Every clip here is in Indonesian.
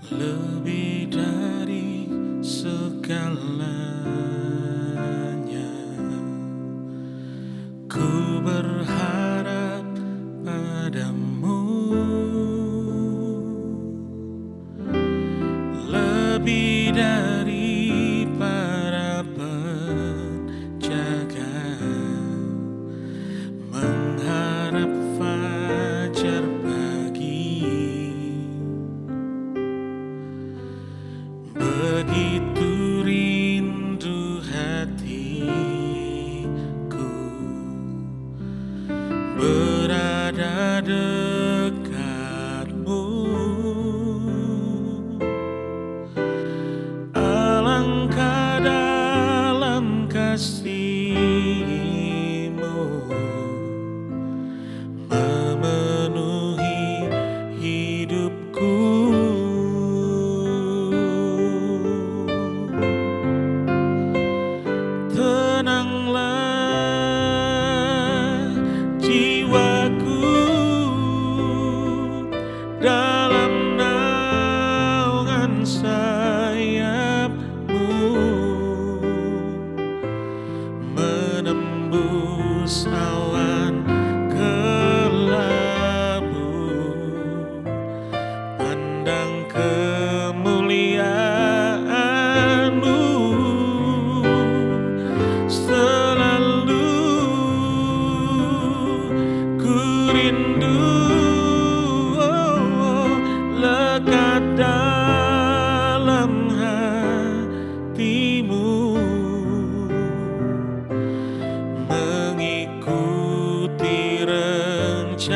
Lebih dari segalanya, ku berharap padamu. Lebih dari para penjaga, mengharap fajar pagi. Begitu rindu hatiku berada dekatmu. Alangkah dalam kasih-Mu memenuhi hidupku. Tenanglah jiwaku dalam naungan sayap-Mu, menembus awan kelabu, pandang kemuliaan-Mu. Selalu ku rindu lekat dalam hati-Mu, mengikuti rencana-Mu.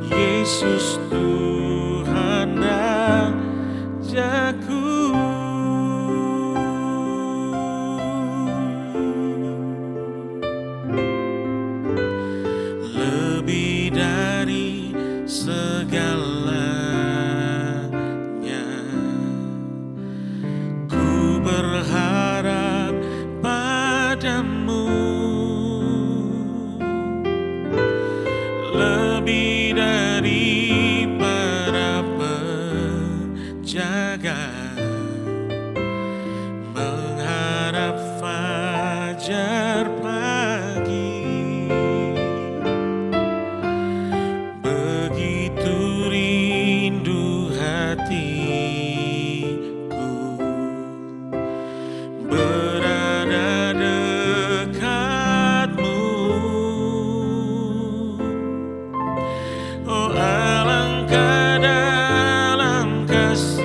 Yesus Tuhan Rajaku. Lebih dari segalanya, ku berharap padamu. Lebih dari para penjaga, mengharap fajar pagi. Begitu rindu hatiku berada dekat-Mu. Oh, alangkah dalam kasih-Mu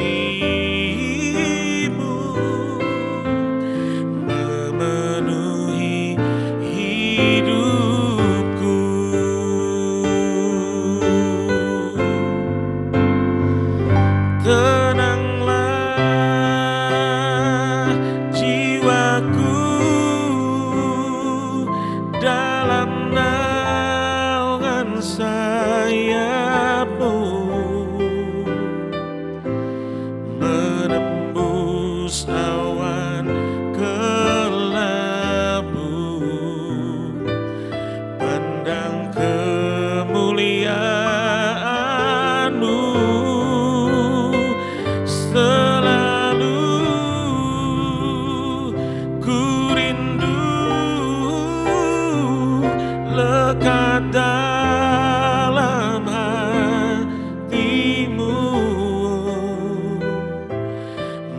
memenuhi hidupku. Tenanglah jiwaku dalam naungan sayap-Mu, menembus awan kelabu, pandang kemuliaan-Mu. Selalu ku rindu lekat dalam hati-Mu,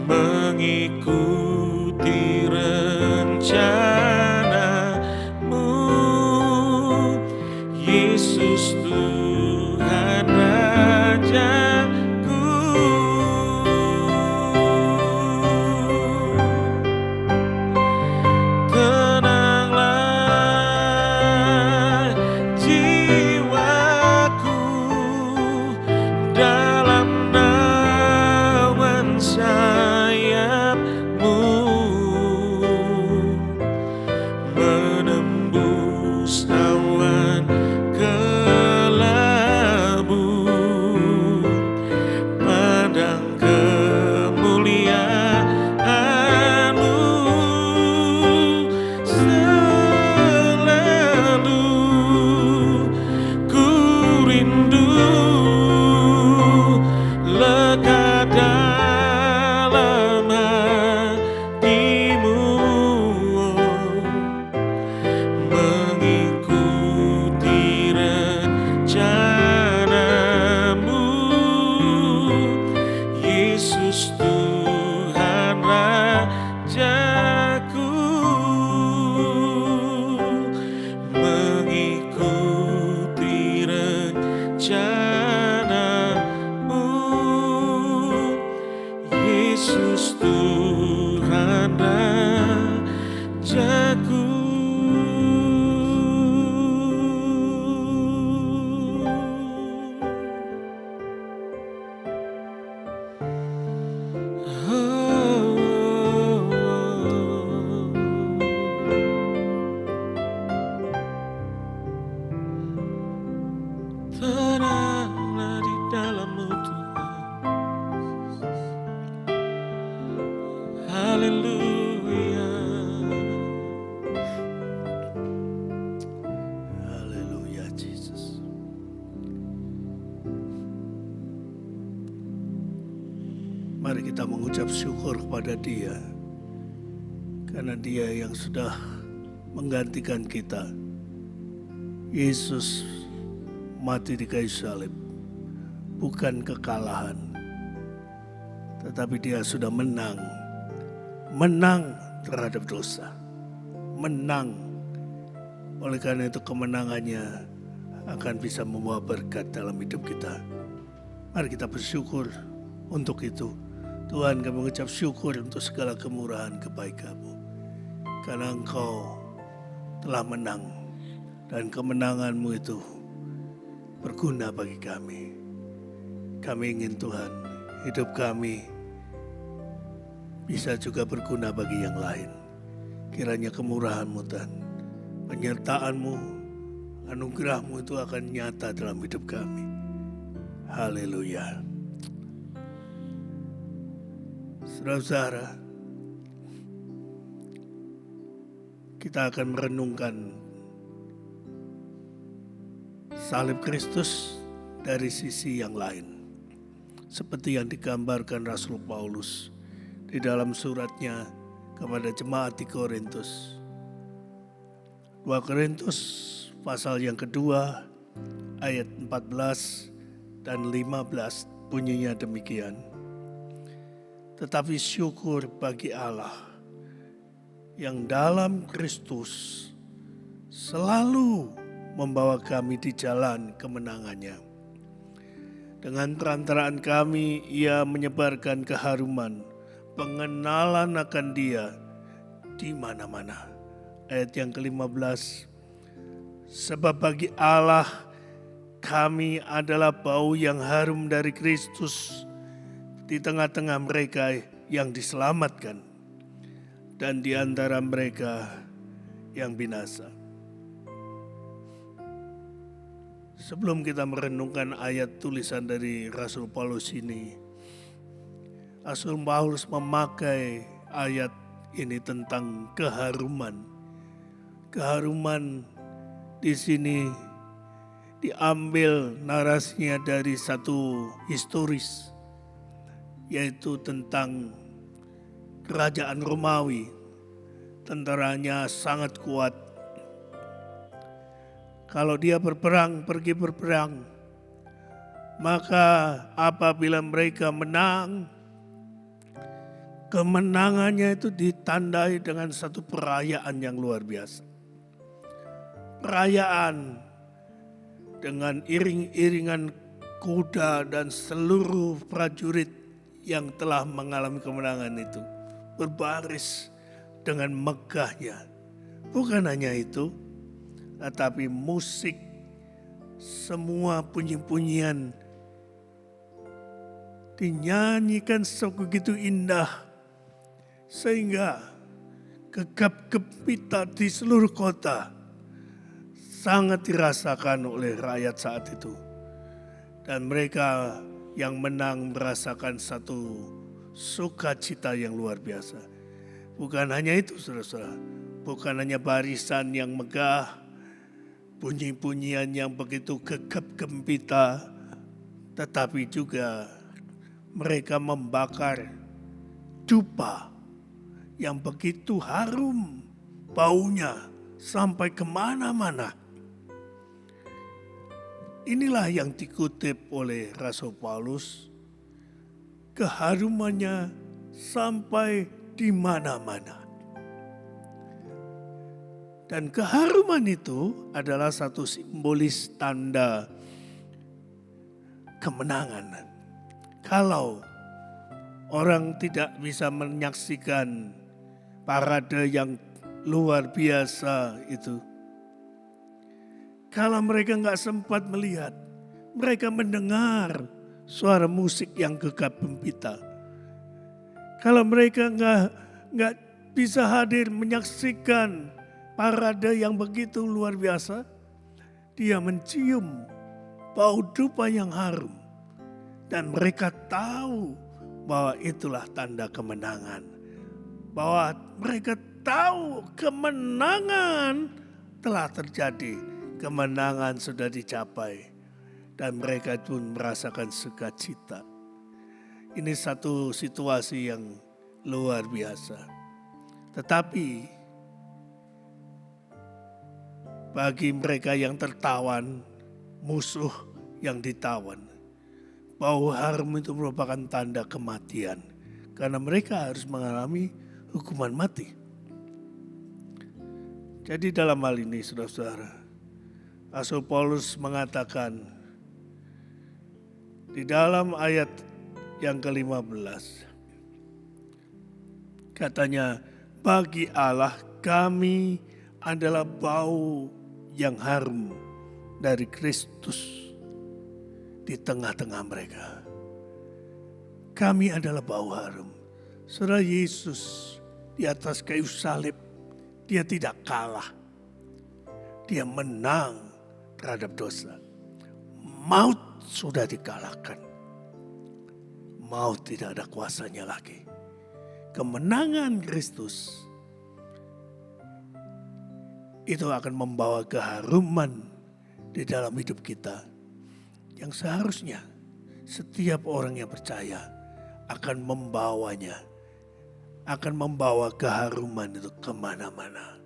mengikuti rencana-Mu. Yesus Tuhan Rajaku. Yesus Tuhan Rajaku. Tenanglah di dalam-Mu Tuhan. Haleluya. Haleluya, Jesus. Mari kita mengucap syukur kepada Dia, karena Dia yang sudah menggantikan kita. Yesus mati di kayu salib, bukan kekalahan, tetapi Dia sudah menang terhadap dosa, menang. Oleh karena itu kemenangannya akan bisa membawa berkat dalam hidup kita. Mari kita bersyukur untuk itu. Tuhan, kami mengucap syukur untuk segala kemurahan kebaikan-Mu, karena Engkau telah menang, dan kemenangan-Mu itu berguna bagi kami. Kami ingin Tuhan, hidup kami bisa juga berguna bagi yang lain. Kiranya kemurahan-Mu dan penyertaan-Mu, anugerah-Mu itu akan nyata dalam hidup kami. Haleluya. Saudara-saudara, kita akan merenungkan salib Kristus dari sisi yang lain, seperti yang digambarkan Rasul Paulus di dalam suratnya kepada jemaat di Korintus. 2 Korintus pasal yang kedua ayat 14 dan 15 bunyinya demikian. Tetapi syukur bagi Allah yang dalam Kristus selalu membawa kami di jalan kemenangannya. Dengan perantaraan kami, Ia menyebarkan keharuman, pengenalan akan Dia di mana-mana. Ayat yang ke-15, sebab bagi Allah kami adalah bau yang harum dari Kristus di tengah-tengah mereka yang diselamatkan dan di antara mereka yang binasa. Sebelum kita merenungkan ayat tulisan dari Rasul Paulus ini, Rasul Paulus memakai ayat ini tentang keharuman. Keharuman di sini diambil narasinya dari satu historis, yaitu tentang kerajaan Romawi. Tentaranya sangat kuat. Kalau dia pergi berperang, maka apabila mereka menang, kemenangannya itu ditandai dengan satu perayaan yang luar biasa. Perayaan dengan iring-iringan kuda dan seluruh prajurit yang telah mengalami kemenangan itu berbaris dengan megahnya. Bukan hanya itu, tetapi musik, semua puji-pujian dinyanyikan sebegitu indah, sehingga gegap gempita di seluruh kota sangat dirasakan oleh rakyat saat itu. Dan mereka yang menang merasakan satu sukacita yang luar biasa. Bukan hanya itu, saudara-saudara, bukan hanya barisan yang megah, bunyi-bunyian yang begitu gegap gempita, tetapi juga mereka membakar dupa yang begitu harum baunya sampai kemana-mana. Inilah yang dikutip oleh Rasul Paulus, keharumannya sampai di mana-mana. Dan keharuman itu adalah satu simbolis tanda kemenangan. Kalau Orang tidak bisa menyaksikan parade yang luar biasa itu. Kalau mereka nggak sempat melihat, mereka mendengar suara musik yang gegap gempita. Kalau mereka nggak bisa hadir menyaksikan parade yang begitu luar biasa, dia mencium bau dupa yang harum. Dan mereka tahu bahwa itulah tanda kemenangan. Bahwa mereka tahu kemenangan telah terjadi. Kemenangan sudah dicapai. Dan mereka pun merasakan sukacita. Ini satu situasi yang luar biasa. Tetapi bagi mereka yang tertawan, musuh yang ditawan, bau harum itu merupakan tanda kematian. Karena mereka harus mengalami hukuman mati. Jadi dalam hal ini saudara-saudara, Rasul Paulus mengatakan di dalam ayat yang ke-15. Katanya, bagi Allah kami adalah bau yang harum dari Kristus di tengah-tengah mereka. Kami adalah bau harum. Saudara, Yesus di atas kayu salib, dia tidak kalah. Dia menang terhadap dosa. Maut sudah dikalahkan. Maut tidak ada kuasanya lagi. Kemenangan Kristus itu akan membawa keharuman di dalam hidup kita. Yang seharusnya setiap orang yang percaya akan membawanya. Akan membawa keharuman itu kemana-mana.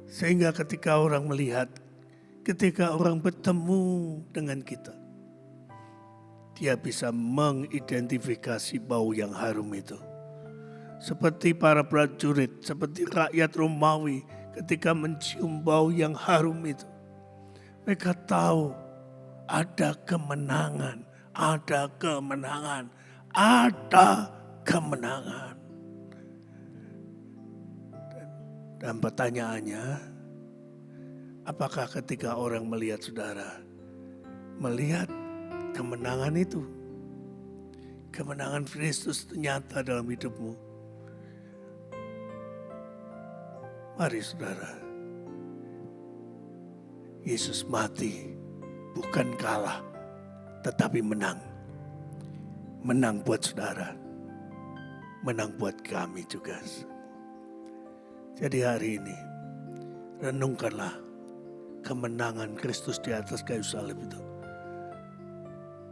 Sehingga ketika orang melihat, ketika orang bertemu dengan kita, dia bisa mengidentifikasi bau yang harum itu. Seperti para prajurit, seperti rakyat Romawi ketika mencium bau yang harum itu. Mereka tahu ada kemenangan, ada kemenangan, ada kemenangan. Dan pertanyaannya, apakah ketika orang melihat saudara, melihat kemenangan itu, kemenangan Kristus nyata dalam hidupmu? Mari saudara, Yesus mati bukan kalah, tetapi menang. Menang buat saudara, menang buat kami juga. Jadi hari ini, renungkanlah kemenangan Kristus di atas kayu salib itu.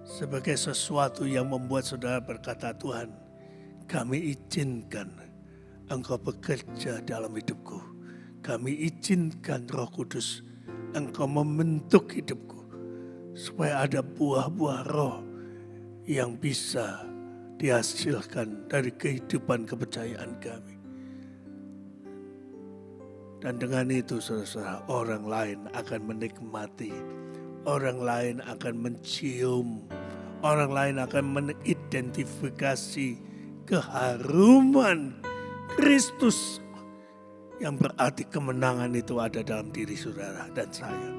Sebagai sesuatu yang membuat saudara berkata, Tuhan, kami izinkan Engkau bekerja dalam hidupku. Kami izinkan Roh Kudus Engkau membentuk hidupku. Supaya ada buah-buah roh yang bisa dihasilkan dari kehidupan kepercayaan kami. Dan dengan itu saudara-saudara, orang lain akan menikmati. Orang lain akan mencium. Orang lain akan mengidentifikasi keharuman Kristus. Yang berarti kemenangan itu ada dalam diri saudara dan saya.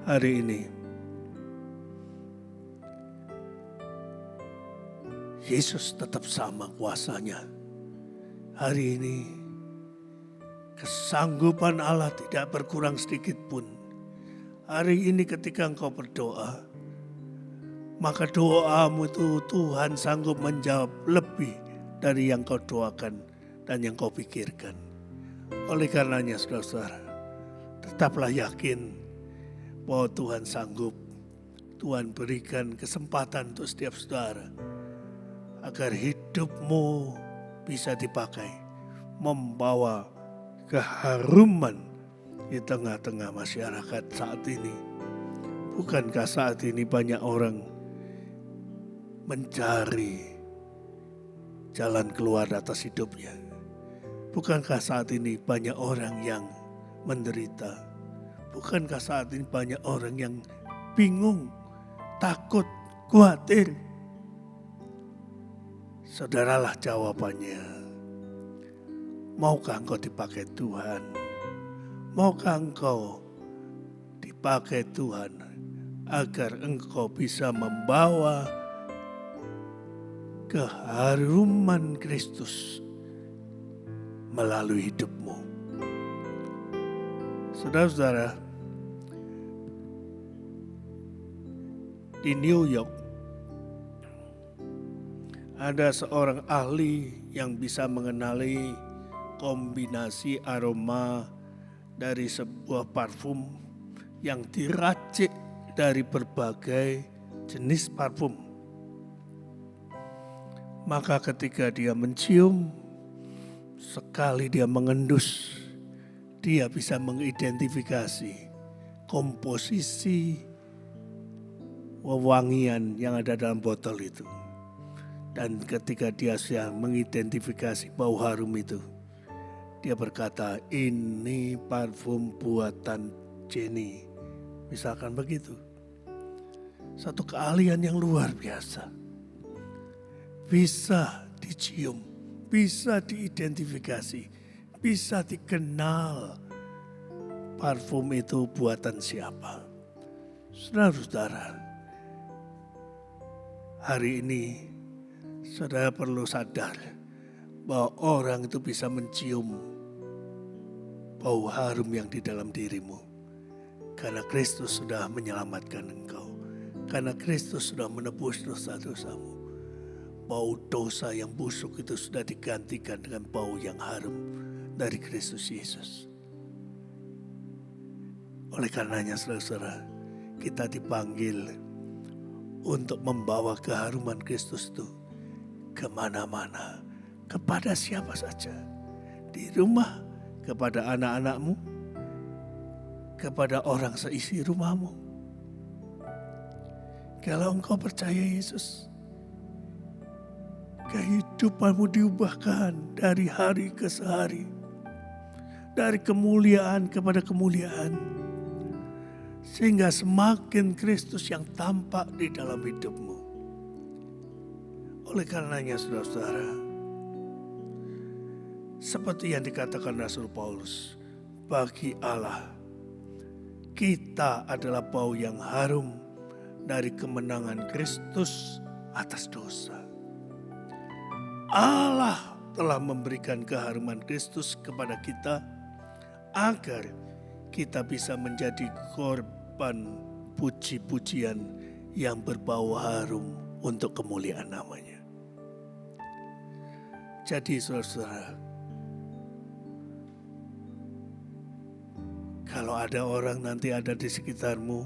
Hari ini Yesus tetap sama kuasanya. Hari ini kesanggupan Allah tidak berkurang sedikit pun. Hari ini ketika engkau berdoa, maka doamu itu Tuhan sanggup menjawab lebih dari yang kau doakan dan yang kau pikirkan. Oleh karenanya saudara-saudara, tetaplah yakin bahwa Tuhan sanggup. Tuhan berikan kesempatan untuk setiap saudara agar hidupmu bisa dipakai membawa keharuman di tengah-tengah masyarakat saat ini. Bukankah saat ini banyak orang mencari jalan keluar atas hidupnya? Bukankah saat ini banyak orang yang menderita? Bukankah saat ini banyak orang yang bingung, takut, khawatir? Saudaralah jawabannya. Maukah engkau dipakai Tuhan? Maukah engkau dipakai Tuhan agar engkau bisa membawa keharuman Kristus melalui hidupmu? Saudara-saudara, di New York ada seorang ahli yang bisa mengenali kombinasi aroma dari sebuah parfum yang diracik dari berbagai jenis parfum. Maka ketika dia mencium, sekali dia mengendus, dia bisa mengidentifikasi komposisi wewangian yang ada dalam botol itu. Dan ketika dia sudah mengidentifikasi bau harum itu, dia berkata, ini parfum buatan Jenny. Misalkan begitu. Satu keahlian yang luar biasa. Bisa dicium, bisa diidentifikasi, bisa dikenal parfum itu buatan siapa. Saudara-saudara, hari ini saudara perlu sadar bahwa orang itu bisa mencium bau harum yang di dalam dirimu. Karena Kristus sudah menyelamatkan engkau. Karena Kristus sudah menebus dosa-dosamu. Bau dosa yang busuk itu sudah digantikan dengan bau yang harum dari Kristus Yesus. Oleh karenanya saudara-saudara, kita dipanggil untuk membawa keharuman Kristus itu kemana-mana. Kepada siapa saja. Di rumah, kepada anak-anakmu, kepada orang seisi rumahmu. Kalau engkau percaya Yesus, kehidupanmu diubahkan dari hari ke hari. Dari kemuliaan kepada kemuliaan. Sehingga semakin Kristus yang tampak di dalam hidupmu. Oleh karenanya saudara-saudara, seperti yang dikatakan Rasul Paulus, bagi Allah, kita adalah bau yang harum dari kemenangan Kristus atas dosa. Allah telah memberikan keharuman Kristus kepada kita agar kita bisa menjadi korban puji-pujian yang berbau harum untuk kemuliaan namanya. Jadi saudara-saudara, kalau ada orang nanti ada di sekitarmu,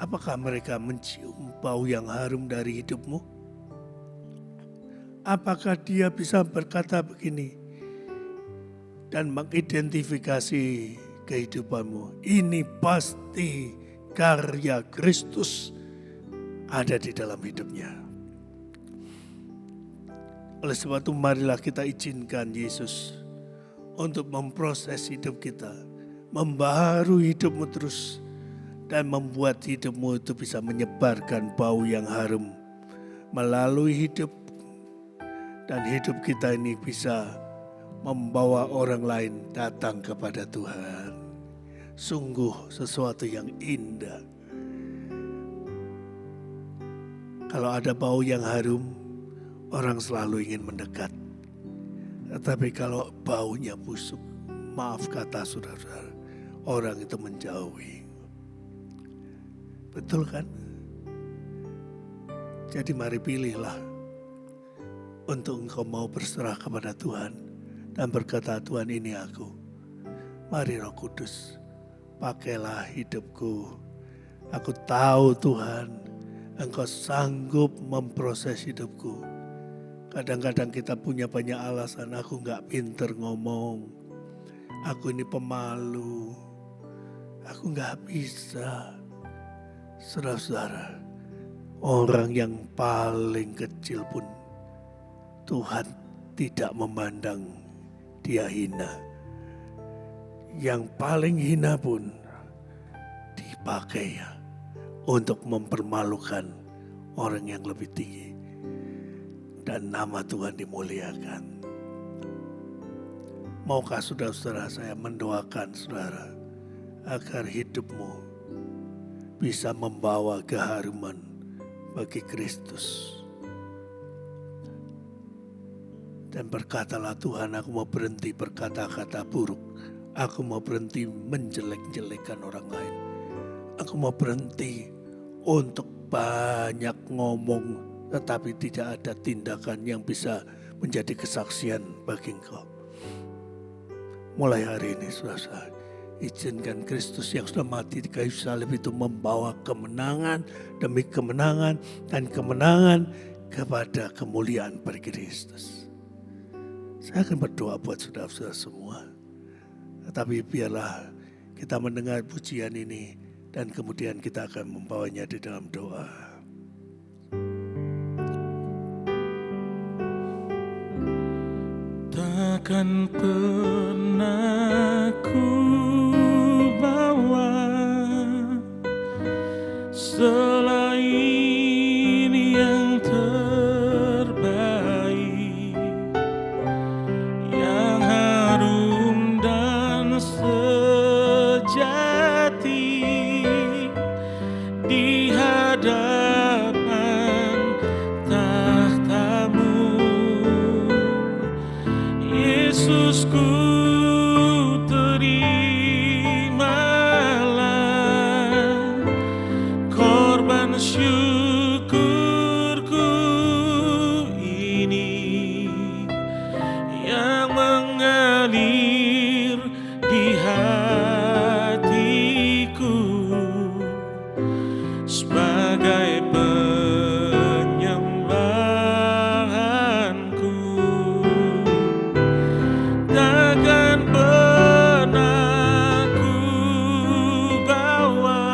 apakah mereka mencium bau yang harum dari hidupmu? Apakah dia bisa berkata begini dan mengidentifikasi kehidupanmu? Ini pasti karya Kristus ada di dalam hidupnya. Oleh sebab itu marilah kita izinkan Yesus untuk memproses hidup kita, membaharui hidupmu terus, dan membuat hidupmu itu bisa menyebarkan bau yang harum melalui hidup, dan hidup kita ini bisa membawa orang lain datang kepada Tuhan. Sungguh sesuatu yang indah. Kalau ada bau yang harum, orang selalu ingin mendekat. Tetapi kalau baunya busuk, maaf kata saudara, orang itu menjauhi. Betul kan? Jadi mari pilihlah untuk engkau mau berserah kepada Tuhan dan berkata, Tuhan ini aku. Mari Roh Kudus, pakailah hidupku. Aku tahu Tuhan, Engkau sanggup memproses hidupku. Kadang-kadang kita punya banyak alasan, aku gak pinter ngomong. Aku ini pemalu. Aku gak bisa. Saudara-saudara, orang yang paling kecil pun Tuhan tidak memandang dia hina. yang paling hina pun dipakai untuk mempermalukan orang yang lebih tinggi. Dan nama Tuhan dimuliakan. Maukah saudara-saudara saya mendoakan saudara agar hidupmu bisa membawa keharuman bagi Kristus. Dan berkatalah, Tuhan, aku mau berhenti berkata-kata buruk. Aku mau berhenti menjelek-jelekan orang lain. Aku mau berhenti untuk banyak ngomong, tetapi tidak ada tindakan yang bisa menjadi kesaksian bagi engkau. Mulai hari ini, saudara, izinkan Kristus yang sudah mati di kayu salib itu membawa kemenangan demi kemenangan dan kemenangan kepada kemuliaan bagi Kristus. Saya akan berdoa buat saudara-saudara semua. Tetapi biarlah kita mendengar pujian ini dan kemudian kita akan membawanya di dalam doa. Takkan pernah ku bawa selain yang terbaik, yang harum dan sejati di hadapan tahtamu. Yesusku, terimalah korban syukurku ini yang mengalir di hatiku sebagai penyembahanku. Takkan pernah ku bawa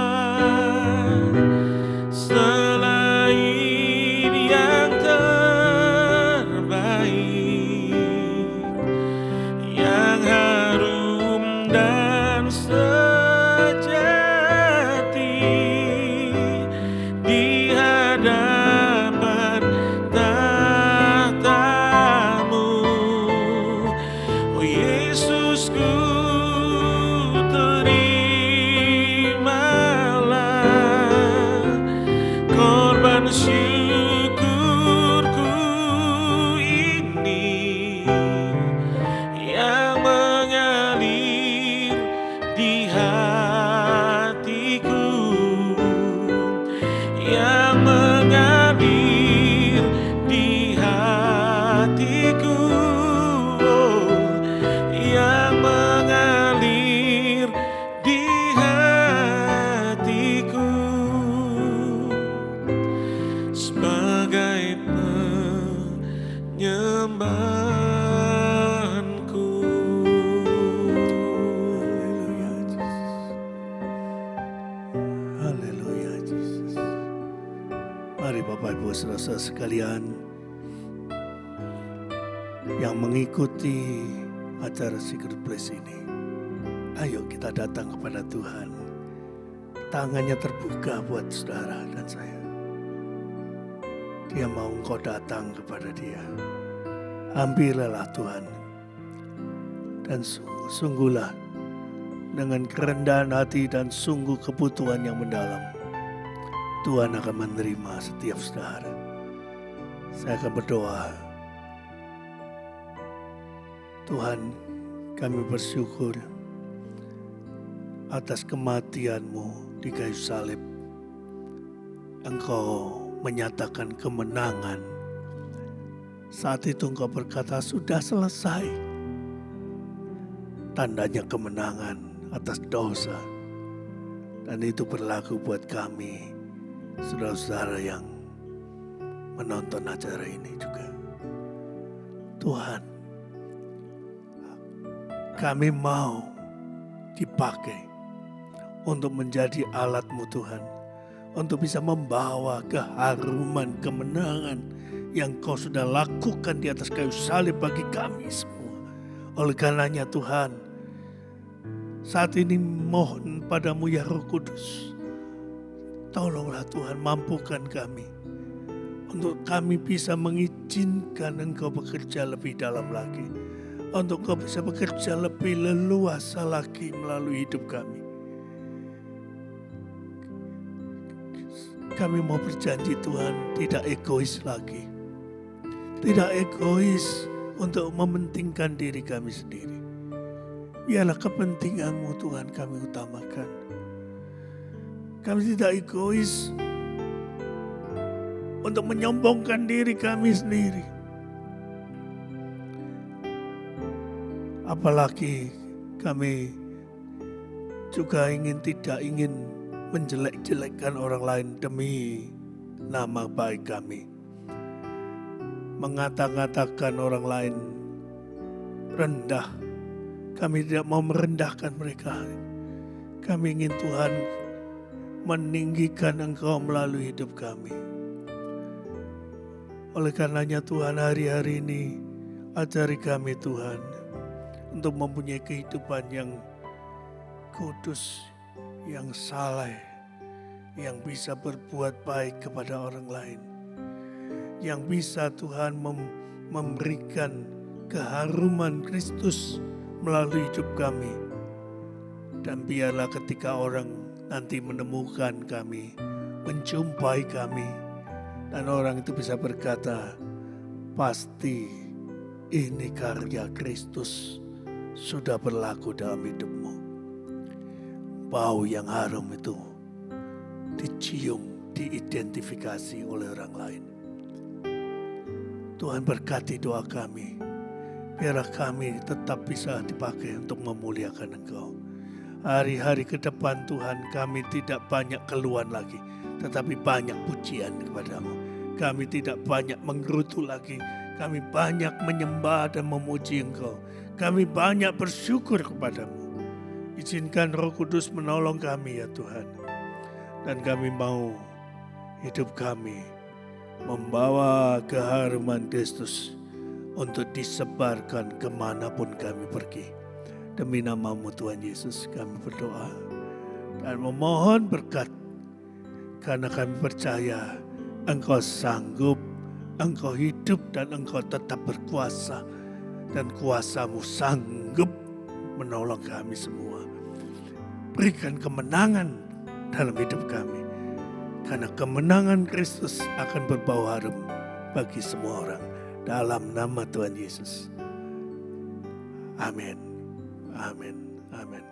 selain yang terbaik, yang harum dan sejati di hadapan tahtamu. Oh Yesusku, terimalah korban syukurku ini yang mengalir di hatiku, yang mengalir di hatiku, yang mengalir di hatiku sebagai penyembahanku. Haleluya, Yesus. Mari Bapak Ibu saudara sekalian yang mengikuti acara Secret Place ini, ayo kita datang kepada Tuhan. Tangannya terbuka buat saudara dan saya. Dia mau engkau datang kepada dia. Hampirilah Tuhan. Dan sungguhlah dengan kerendahan hati dan sungguh kebutuhan yang mendalam, Tuhan akan menerima setiap saudara. Saya akan berdoa. Tuhan, kami bersyukur atas kematian-Mu di kayu salib. Engkau menyatakan kemenangan. Saat itu Engkau berkata, sudah selesai. Tandanya kemenangan atas dosa. Dan itu berlaku buat kami, saudara-saudara yang menonton acara ini juga. Tuhan, kami mau dipakai untuk menjadi alat-Mu Tuhan, untuk bisa membawa keharuman kemenangan yang Kau sudah lakukan di atas kayu salib bagi kami semua. Oleh karenanya Tuhan, Saat ini mohon padamu ya Roh Kudus, tolonglah Tuhan, mampukan kami untuk kami bisa mengizinkan Engkau bekerja lebih dalam lagi, untuk Engkau bisa bekerja lebih leluasa lagi melalui hidup kami. Kami mau berjanji Tuhan, tidak egois lagi, tidak egois untuk mementingkan diri kami sendiri. Biarlah kepentingan-Mu Tuhan kami utamakan. Kami tidak egois untuk menyombongkan diri kami sendiri. Apalagi kami juga tidak ingin menjelek-jelekkan orang lain demi nama baik kami. Mengata-ngatakan orang lain rendah. Kami tidak mau merendahkan mereka. Kami ingin Tuhan meninggikan Engkau melalui hidup kami. Oleh karenanya Tuhan, hari-hari ini ajari kami Tuhan untuk mempunyai kehidupan yang kudus, yang saleh, yang bisa berbuat baik kepada orang lain, yang bisa Tuhan memberikan keharuman Kristus melalui hidup kami. Dan biarlah ketika orang nanti menemukan kami, menjumpai kami, dan orang itu bisa berkata, pasti ini karya Kristus sudah berlaku dalam hidupmu. Bau yang harum itu dicium, diidentifikasi oleh orang lain. Tuhan berkati doa kami. Biarlah kami tetap bisa dipakai untuk memuliakan Engkau. Hari-hari ke depan Tuhan, kami tidak banyak keluhan lagi, tetapi banyak pujian kepada-Mu. Kami tidak banyak menggerutu lagi, kami banyak menyembah dan memuji Engkau. Kami banyak bersyukur kepada-Mu. Izinkan Roh Kudus menolong kami ya Tuhan. Dan kami mau hidup kami membawa keharuman Kristus untuk disebarkan kemanapun kami pergi. Demi nama-Mu Tuhan Yesus kami berdoa dan memohon berkat. Karena kami percaya Engkau sanggup, Engkau hidup dan Engkau tetap berkuasa. Dan kuasa-Mu sanggup menolong kami semua. Berikan kemenangan dalam hidup kami. Karena kemenangan Kristus akan berbau harum bagi semua orang. Dalam nama Tuhan Yesus. Amin. Amin. Amin.